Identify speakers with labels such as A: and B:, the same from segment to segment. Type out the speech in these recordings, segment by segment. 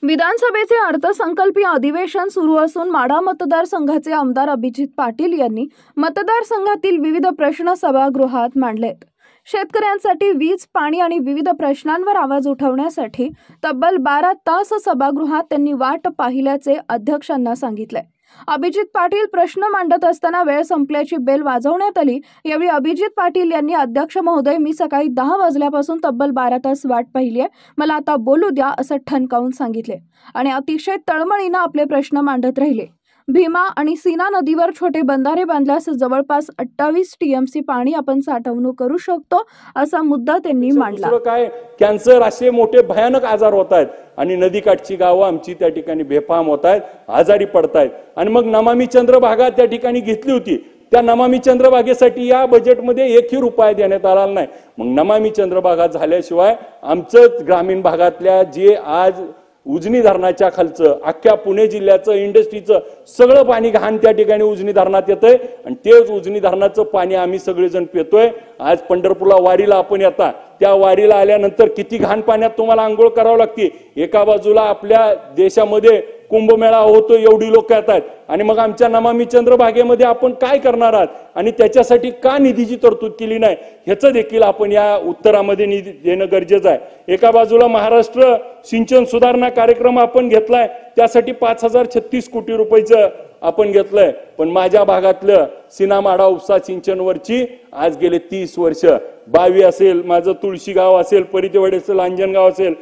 A: विधानसभेचे अर्थसंकल्पीय अधिवेशन सुरू असून माढा मतदारसंघाचे आमदार अभिजित पाटील यांनी मतदारसंघातील विविध प्रश्न सभागृहात मांडलेत। शेतकऱ्यांसाठी वीज, पाणी आणि विविध प्रश्नांवर आवाज उठवण्यासाठी तब्बल 12 तास सभागृहात त्यांनी वाट पाहिल्याचे अध्यक्षांना सांगितले। अभिजित पाटील प्रश्न मांडत असताना वेळ संपल्याची बेल वाजवण्यात आली। यावेळी अभिजित पाटील यांनी, अध्यक्ष महोदय, मी सकाळी 10 वाजल्यापासून तब्बल 12 तास वाट पाहिली आहे, मला आता बोलू द्या असं ठणकावून सांगितले आणि अतिशय तळमळीने आपले प्रश्न मांडत राहिले। भीमा आणि सीना नदीवर छोटे बंधारे बांधल्यास जवळपास 28 टीएमसी पाणी आपण साठवणूक करू शकतो असा मुद्दा त्यांनी मांडला।
B: काय कॅन्सर असे मोठे भयानक आजार होत आहेत आणि नदीकाठची गावं आमची त्या ठिकाणी बेफाम होत आहेत, आजारी पडतायत। आणि मग नमामी चंद्रभागा त्या ठिकाणी घेतली होती, त्या नमामी चंद्रभागेसाठी या बजेटमध्ये एकही रुपया देण्यात आला नाही। मग नमामी चंद्रभागा झाल्याशिवाय आमचं ग्रामीण भागातल्या जे आज उजनी धरणाच्या खालचं अख्ख्या पुणे जिल्ह्याचं इंडस्ट्रीचं सगळं पाणी घाण त्या ठिकाणी उजनी धरणात येतंय आणि तेच उजनी धरणाचं पाणी आम्ही सगळेजण पितोय। आज पंढरपूरला वारीला आपण येता, त्या वारीला आल्यानंतर किती घाण पाण्यात तुम्हाला आंघोळ करावं लागते। एका बाजूला आपल्या देशामध्ये कुंभमेळा होतो, एवढी लोक येतात आणि मग आमच्या नमामी चंद्रभागेमध्ये आपण काय करणार आहात आणि त्याच्यासाठी का निधीची तरतूद केली नाही ह्याचं देखील आपण या उत्तरामध्ये निधी देणं गरजेचं आहे। एका बाजूला महाराष्ट्र सिंचन सुधारणा कार्यक्रम आपण घेतलाय, त्यासाठी 5036 कोटी रुपयाचं आपण घेतलंय, पण माझ्या भागातलं सीना माढा उपसा सिंचनवरची आज गेले 30 वर्ष, 22 असेल, माझं तुळशी गाव असेल, परितेवाडी असेल, अंजनगाव असेल,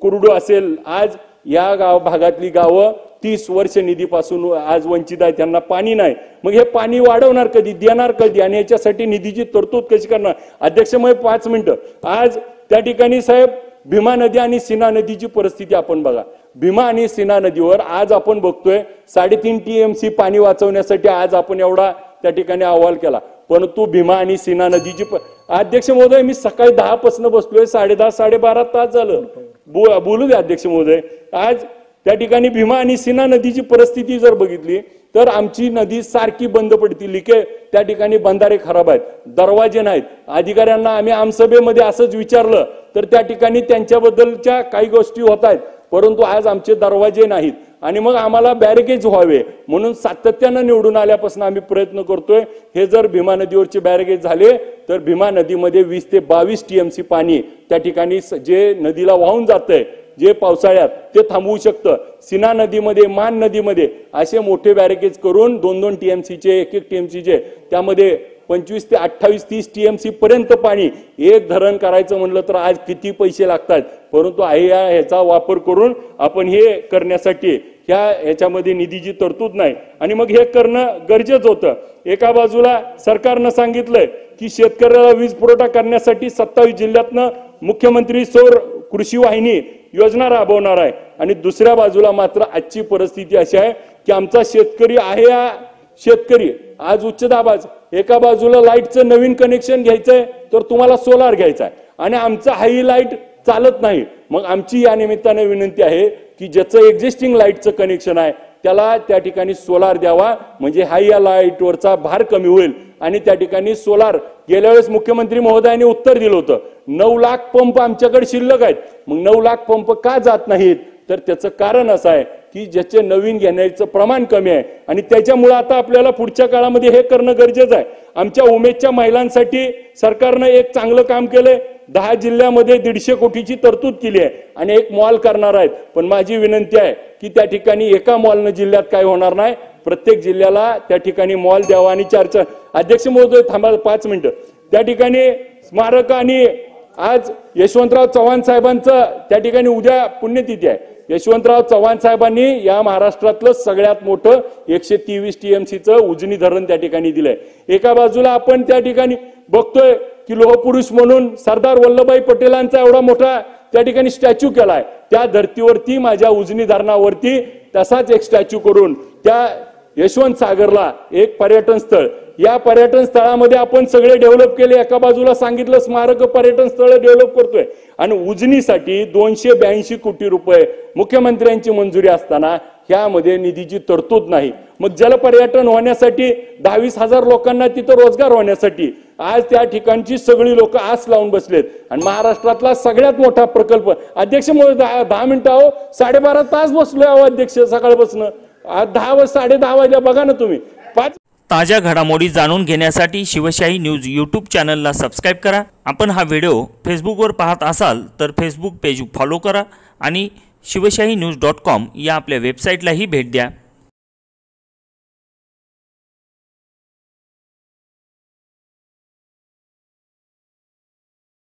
B: कुरुडू असेल, आज या गाव भागातली गावं 30 वर्ष निधीपासून आज वंचित आहे, त्यांना पाणी नाही। मग हे पाणी वाढवणार कधी, देणार कधी आणि याच्यासाठी निधीची तरतूद कशी करणार? अध्यक्ष, मग 5 मिनिटं, आज त्या ठिकाणी साहेब भीमा नदी आणि सीना नदीची परिस्थिती आपण बघा। भीमा आणि सीना नदीवर आज आपण बघतोय 3.5 टीएमसी पाणी वाचवण्यासाठी आज आपण एवढा त्या ठिकाणी अहवाल केला, परंतु भीमा आणि सीना नदीची अध्यक्ष महोदय, मी सकाळी 10 पासून बसलोय, 10:30 12:30 तास झालं, बोलू दे अध्यक्ष महोदय। आज त्या ठिकाणी भीमा आणि सीना नदीची परिस्थिती जर बघितली तर आमची नदी सारखी बंद पडती, लिके त्या ठिकाणी बंधारे खराब आहेत, दरवाजे नाहीत। अधिकाऱ्यांना आम्ही आमसभेमध्ये असंच विचारलं तर त्या ठिकाणी त्यांच्याबद्दलच्या काही गोष्टी होत आहेत, परंतु आज आमचे दरवाजे नाहीत आणि मग आम्हाला बॅरिकेज व्हावे म्हणून सातत्यानं निवडून आल्यापासून आम्ही प्रयत्न करतोय। हे जर भीमा नदीवरचे बॅरिकेज झाले तर भीमा नदीमध्ये 20 ते 22 टीएमसी पाणी त्या ठिकाणी जे नदीला वाहून जातंय, जे पावसाळ्यात ते थांबवू शकतं। सीना नदीमध्ये, मान नदीमध्ये असे मोठे बॅरिकेज करून 2-2 टीएमसीचे, 1-1 टीएमसीचे, त्यामध्ये 25 ते 28 30 टीएमसी पर्यंत पाणी एक धरण करायचं म्हणलं तर आज किती पैसे लागतात, परंतु ह्याचा वापर करून आपण हे करण्यासाठी ह्याच्यामध्ये निधीची तरतूद नाही आणि मग हे करणं गरजेचं होतं। एका बाजूला सरकारनं सांगितलंय की शेतकऱ्याला वीज पुरवठा करण्यासाठी 27 जिल्ह्यातनं मुख्यमंत्री सौर कृषी वाहिनी योजना राबवणार आहे आणि दुसऱ्या बाजूला मात्र आजची परिस्थिती अशी आहे की आमचा शेतकरी आहे, शेतकरी आज उच्च दाबाच, एका बाजूला लाईटचं नवीन कनेक्शन घ्यायचंय तर तुम्हाला सोलार घ्यायचा आहे आणि आमचं हाई लाईट चालत नाही। मग आमची या निमित्ताने विनंती आहे की ज्याचं एक्झिस्टिंग लाईटचं कनेक्शन आहे त्याला त्या ठिकाणी सोलार द्यावा, म्हणजे हाई या लाईटवरचा भार कमी होईल आणि त्या ठिकाणी सोलार, गेल्या वेळेस मुख्यमंत्री महोदयांनी उत्तर दिलं होतं 9 लाख पंप आमच्याकडे शिल्लक आहेत, मग 9 लाख पंप का जात नाहीत तर त्याचं कारण असं आहे की ज्याचे नवीन घेण्याचं प्रमाण कमी आहे आणि त्याच्यामुळे आता आपल्याला पुढच्या काळामध्ये हे करणं गरजेचं आहे। आमच्या उमेदच्या महिलांसाठी सरकारनं एक चांगलं काम केलंय, 10 जिल्ह्यामध्ये 150 कोटीची तरतूद केली आहे आणि एक मॉल करणार आहेत, पण माझी विनंती आहे की त्या ठिकाणी एका मॉलनं जिल्ह्यात काय होणार नाही, प्रत्येक जिल्ह्याला त्या ठिकाणी मॉल द्यावा आणि 4 अध्यक्ष महोदय थांबा 5 मिनिटं, त्या ठिकाणी स्मारक आणि आज यशवंतराव चव्हाण साहेबांचं त्या ठिकाणी उद्या पुण्यतिथी आहे। यशवंतराव चव्हाण साहेबांनी या महाराष्ट्रातलं सगळ्यात मोठं 123 टीएमसीचं उजनी धरण त्या ठिकाणी दिलंय। एका बाजूला आपण त्या ठिकाणी बघतोय की लोहपुरुष म्हणून सरदार वल्लभभाई पटेलांचा एवढा मोठा त्या ठिकाणी स्टॅच्यू केलाय, त्या धर्तीवरती माझ्या उजनी धरणावरती तसाच एक स्टॅच्यू करून त्या यशवंत सागरला एक पर्यटन स्थळ या पर्यटन स्थळामध्ये आपण सगळे डेव्हलप केले, एका बाजूला सांगितलं स्मारक पर्यटन स्थळ डेव्हलप करतोय आणि उजनीसाठी 282 कोटी रुपये मुख्यमंत्र्यांची मंजुरी असताना ह्यामध्ये निधीची तरतूद नाही। मग जलपर्यटन होण्यासाठी 22,000 लोकांना तिथं रोजगार होण्यासाठी आज त्या ठिकाणची सगळी लोक आस लावून बसलेत आणि महाराष्ट्रातला सगळ्यात मोठा प्रकल्प अध्यक्ष 10 मिनिटं अहो 12.5 तास बसलोय अहो अध्यक्ष सकाळपासून 10 वाजल्या बघा ना तुम्ही 5
C: ताज्या घडामोडी जाणून घेण्यासाठी शिवशाही न्यूज यूट्यूब चॅनलला सबस्क्राईब करा। आपण हा व्हिडिओ फेसबुकवर पाहत असाल तर फेसबुक पेज फॉलो करा आणि शिवशाही न्यूज.com या आपल्या वेबसाईटलाही भेट द्या।